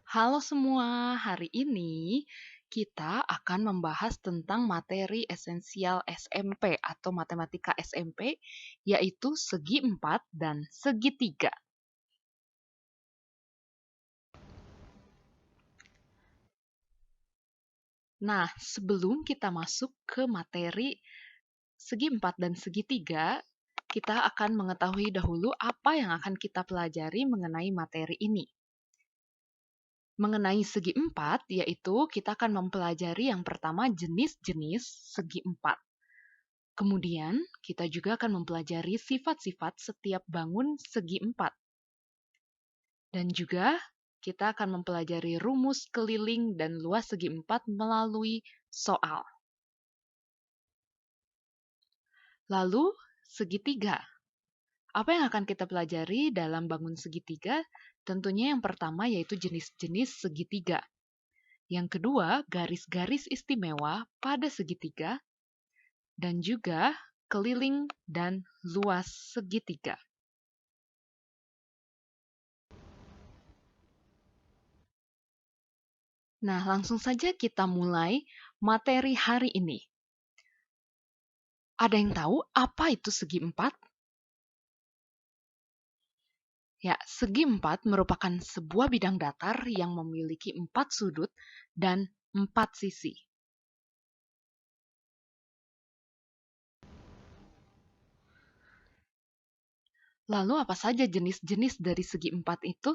Halo semua, hari ini kita akan membahas tentang materi esensial SMP atau matematika SMP, yaitu segi empat dan segitiga. Nah, sebelum kita masuk ke materi segi empat dan segitiga, kita akan mengetahui dahulu apa yang akan kita pelajari mengenai materi ini. Mengenai segi empat, yaitu kita akan mempelajari yang pertama jenis-jenis segi empat. Kemudian, kita juga akan mempelajari sifat-sifat setiap bangun segi empat. Dan juga, kita akan mempelajari rumus keliling dan luas segi empat melalui soal. Lalu, segitiga. Apa yang akan kita pelajari dalam bangun segitiga? Tentunya yang pertama yaitu jenis-jenis segitiga. Yang kedua, garis-garis istimewa pada segitiga. Dan juga keliling dan luas segitiga. Nah, langsung saja kita mulai materi hari ini. Ada yang tahu apa itu segi empat? Ya, segi empat merupakan sebuah bidang datar yang memiliki 4 sudut dan 4 sisi. Lalu apa saja jenis-jenis dari segi empat itu?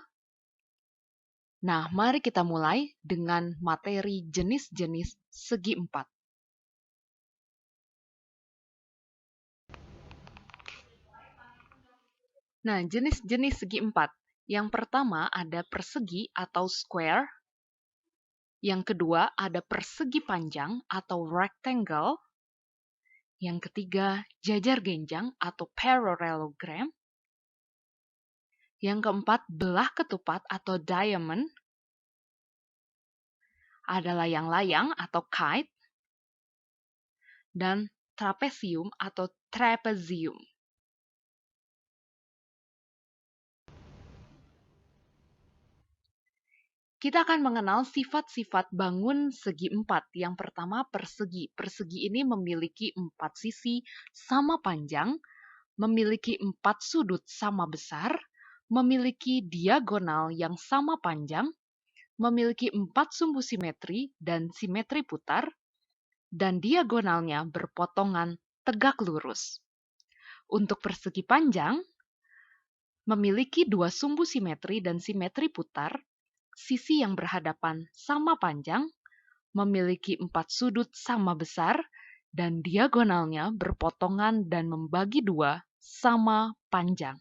Nah, mari kita mulai dengan materi jenis-jenis segi empat. Nah, jenis-jenis segi empat. Yang pertama ada persegi atau square. Yang kedua ada persegi panjang atau rectangle. Yang ketiga jajar genjang atau parallelogram. Yang keempat belah ketupat atau diamond. Ada layang-layang atau kite. Dan trapesium atau trapezium. Kita akan mengenal sifat-sifat bangun segi empat. Yang pertama persegi. Persegi ini memiliki 4 sisi sama panjang, memiliki 4 sudut sama besar, memiliki diagonal yang sama panjang, memiliki 4 sumbu simetri dan simetri putar, dan diagonalnya berpotongan tegak lurus. Untuk persegi panjang, memiliki 2 sumbu simetri dan simetri putar, sisi yang berhadapan sama panjang, memiliki 4 sudut sama besar, dan diagonalnya berpotongan dan membagi 2 sama panjang.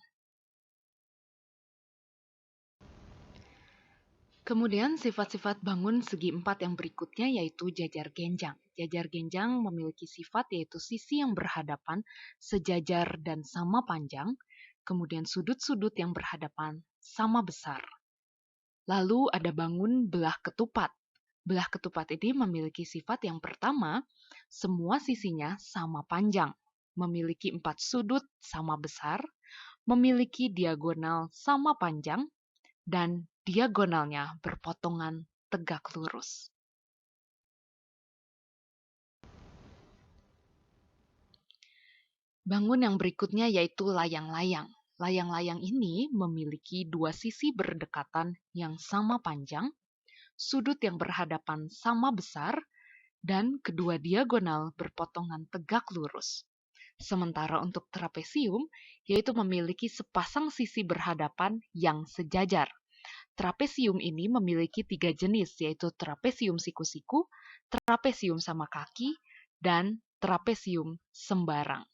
Kemudian sifat-sifat bangun segi empat yang berikutnya yaitu jajar genjang. Jajar genjang memiliki sifat yaitu sisi yang berhadapan, sejajar dan sama panjang, kemudian sudut-sudut yang berhadapan sama besar. Lalu ada bangun belah ketupat. Belah ketupat ini memiliki sifat yang pertama, semua sisinya sama panjang, memiliki 4 sudut sama besar, memiliki diagonal sama panjang, dan diagonalnya berpotongan tegak lurus. Bangun yang berikutnya yaitu layang-layang. Layang-layang ini memiliki 2 sisi berdekatan yang sama panjang, sudut yang berhadapan sama besar, dan kedua diagonal berpotongan tegak lurus. Sementara untuk trapesium, yaitu memiliki sepasang sisi berhadapan yang sejajar. Trapesium ini memiliki 3 jenis, yaitu trapesium siku-siku, trapesium sama kaki, dan trapesium sembarang.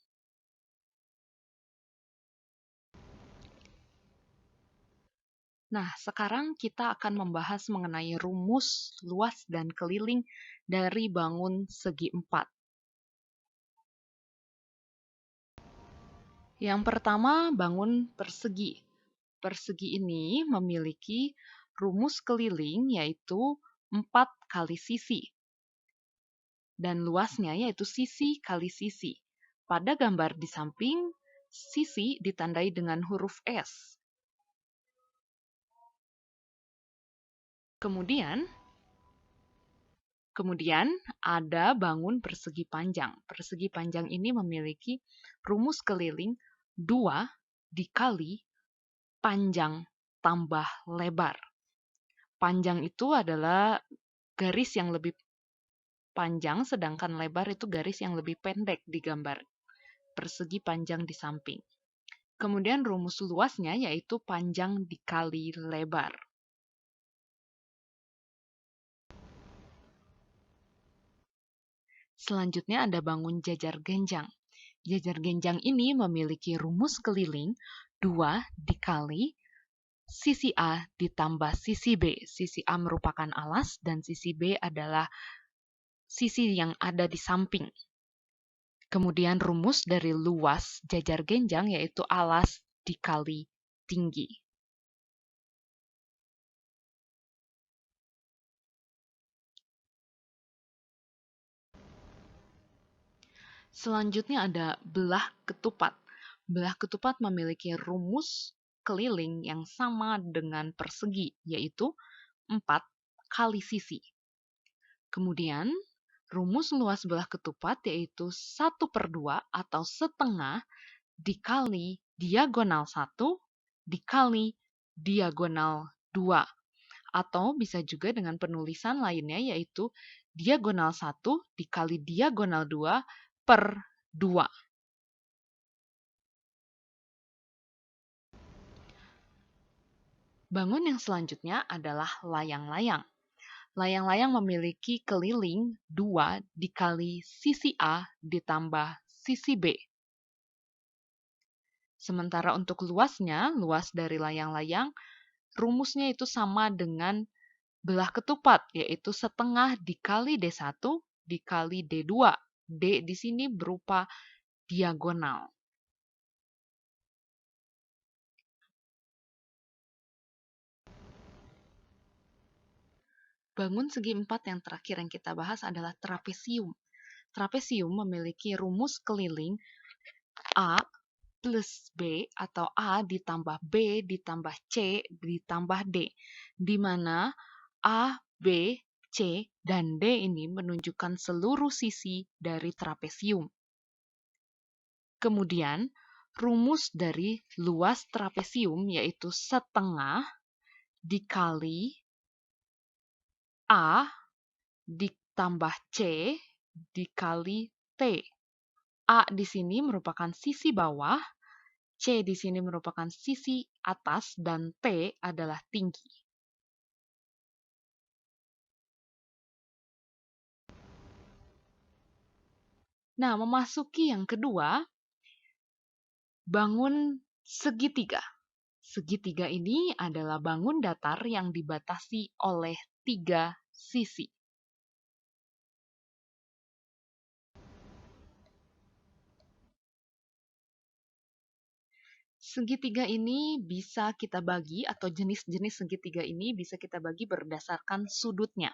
Nah, sekarang kita akan membahas mengenai rumus luas dan keliling dari bangun segi empat. Yang pertama, bangun persegi. Persegi ini memiliki rumus keliling yaitu 4 kali sisi. Dan luasnya yaitu sisi kali sisi. Pada gambar di samping, sisi ditandai dengan huruf S. Kemudian ada bangun persegi panjang. Persegi panjang ini memiliki rumus keliling 2 dikali panjang tambah lebar. Panjang itu adalah garis yang lebih panjang, sedangkan lebar itu garis yang lebih pendek di gambar. Persegi panjang di samping. Kemudian rumus luasnya yaitu panjang dikali lebar. Selanjutnya ada bangun jajar genjang. Jajar genjang ini memiliki rumus keliling 2 dikali sisi A ditambah sisi B. Sisi A merupakan alas dan sisi B adalah sisi yang ada di samping. Kemudian rumus dari luas jajar genjang yaitu alas dikali tinggi. Selanjutnya ada belah ketupat. Belah ketupat memiliki rumus keliling yang sama dengan persegi, yaitu 4 kali sisi. Kemudian, rumus luas belah ketupat yaitu 1/2 atau setengah dikali diagonal 1 dikali diagonal 2. Atau bisa juga dengan penulisan lainnya yaitu diagonal 1 dikali diagonal 2 per 2. Bangun yang selanjutnya adalah layang-layang. Layang-layang memiliki keliling 2 dikali sisi A ditambah sisi B. Sementara untuk luasnya, luas dari layang-layang, rumusnya itu sama dengan belah ketupat, yaitu setengah dikali D1 dikali D2. D di sini berupa diagonal. Bangun segi empat yang terakhir yang kita bahas adalah trapesium. Trapesium memiliki rumus keliling A plus B atau A ditambah B ditambah C ditambah D, di mana A, B, C, dan D ini menunjukkan seluruh sisi dari trapesium. Kemudian, rumus dari luas trapesium yaitu setengah dikali A ditambah C dikali T. A di sini merupakan sisi bawah, C di sini merupakan sisi atas, dan T adalah tinggi. Nah, memasuki yang kedua, bangun segitiga. Segitiga ini adalah bangun datar yang dibatasi oleh 3 sisi. Segitiga ini bisa kita bagi, atau jenis-jenis segitiga ini bisa kita bagi berdasarkan sudutnya.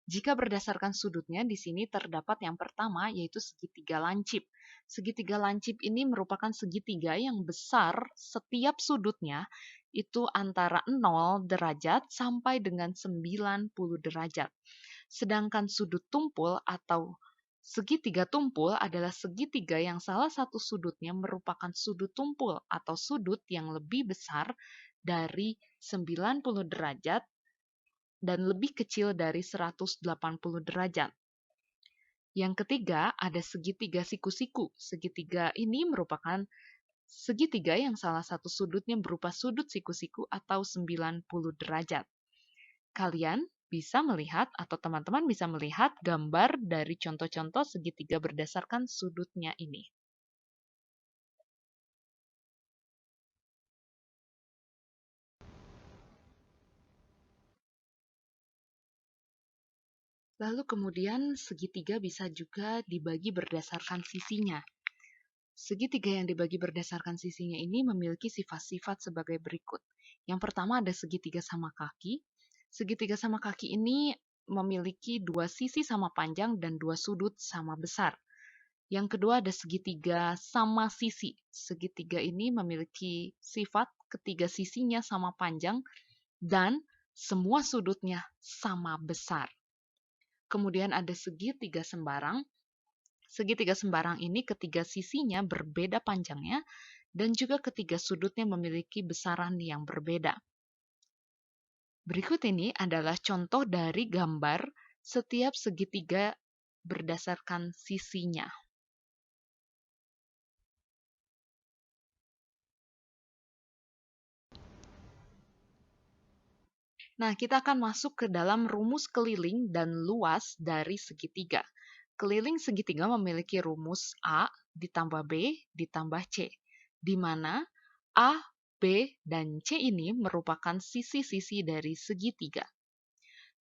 Jika berdasarkan sudutnya, di sini terdapat yang pertama, yaitu segitiga lancip. Segitiga lancip ini merupakan segitiga yang besar setiap sudutnya itu antara 0 derajat sampai dengan 90 derajat. Sedangkan sudut tumpul atau segitiga tumpul adalah segitiga yang salah satu sudutnya merupakan sudut tumpul atau sudut yang lebih besar dari 90 derajat dan lebih kecil dari 180 derajat. Yang ketiga, ada segitiga siku-siku. Segitiga ini merupakan segitiga yang salah satu sudutnya berupa sudut siku-siku atau 90 derajat. Kalian bisa melihat atau teman-teman bisa melihat gambar dari contoh-contoh segitiga berdasarkan sudutnya ini. Lalu kemudian segitiga bisa juga dibagi berdasarkan sisinya. Segitiga yang dibagi berdasarkan sisinya ini memiliki sifat-sifat sebagai berikut. Yang pertama ada segitiga sama kaki. Segitiga sama kaki ini memiliki 2 sisi sama panjang dan 2 sudut sama besar. Yang kedua ada segitiga sama sisi. Segitiga ini memiliki sifat ketiga sisinya sama panjang dan semua sudutnya sama besar. Kemudian ada segitiga sembarang. Segitiga sembarang ini ketiga sisinya berbeda panjangnya dan juga ketiga sudutnya memiliki besaran yang berbeda. Berikut ini adalah contoh dari gambar setiap segitiga berdasarkan sisinya. Nah, kita akan masuk ke dalam rumus keliling dan luas dari segitiga. Keliling segitiga memiliki rumus A ditambah B ditambah C, di mana A, B, dan C ini merupakan sisi-sisi dari segitiga.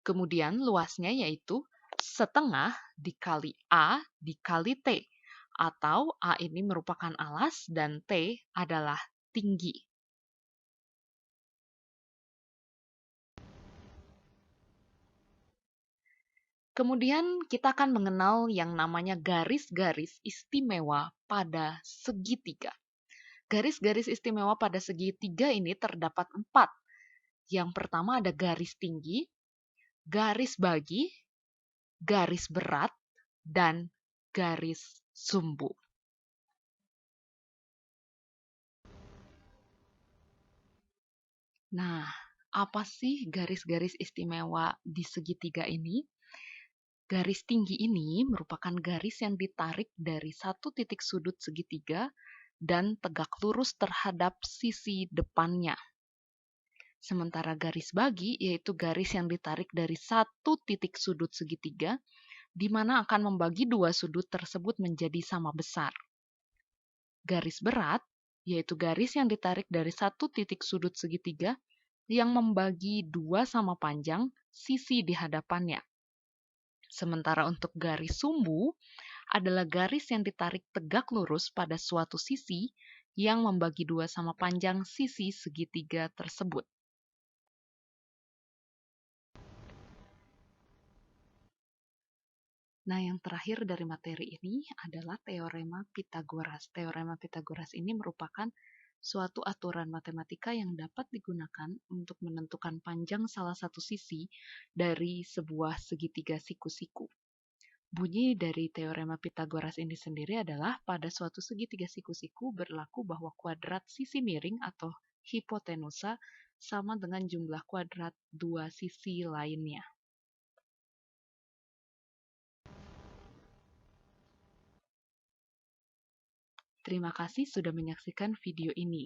Kemudian luasnya yaitu setengah dikali A dikali T, atau A ini merupakan alas dan T adalah tinggi. Kemudian kita akan mengenal yang namanya garis-garis istimewa pada segitiga. Garis-garis istimewa pada segitiga ini terdapat 4. Yang pertama ada garis tinggi, garis bagi, garis berat, dan garis sumbu. Nah, apa sih garis-garis istimewa di segitiga ini? Garis tinggi ini merupakan garis yang ditarik dari satu titik sudut segitiga dan tegak lurus terhadap sisi depannya. Sementara garis bagi yaitu garis yang ditarik dari satu titik sudut segitiga, di mana akan membagi dua sudut tersebut menjadi sama besar. Garis berat yaitu garis yang ditarik dari satu titik sudut segitiga yang membagi dua sama panjang sisi di hadapannya. Sementara untuk garis sumbu adalah garis yang ditarik tegak lurus pada suatu sisi yang membagi dua sama panjang sisi segitiga tersebut. Nah, yang terakhir dari materi ini adalah teorema Pitagoras. Teorema Pitagoras ini merupakan suatu aturan matematika yang dapat digunakan untuk menentukan panjang salah satu sisi dari sebuah segitiga siku-siku. Bunyi dari teorema Pitagoras ini sendiri adalah pada suatu segitiga siku-siku berlaku bahwa kuadrat sisi miring atau hipotenusa sama dengan jumlah kuadrat dua sisi lainnya. Terima kasih sudah menyaksikan video ini.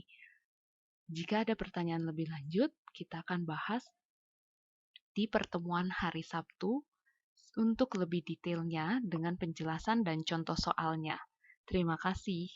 Jika ada pertanyaan lebih lanjut, kita akan bahas di pertemuan hari Sabtu untuk lebih detailnya dengan penjelasan dan contoh soalnya. Terima kasih.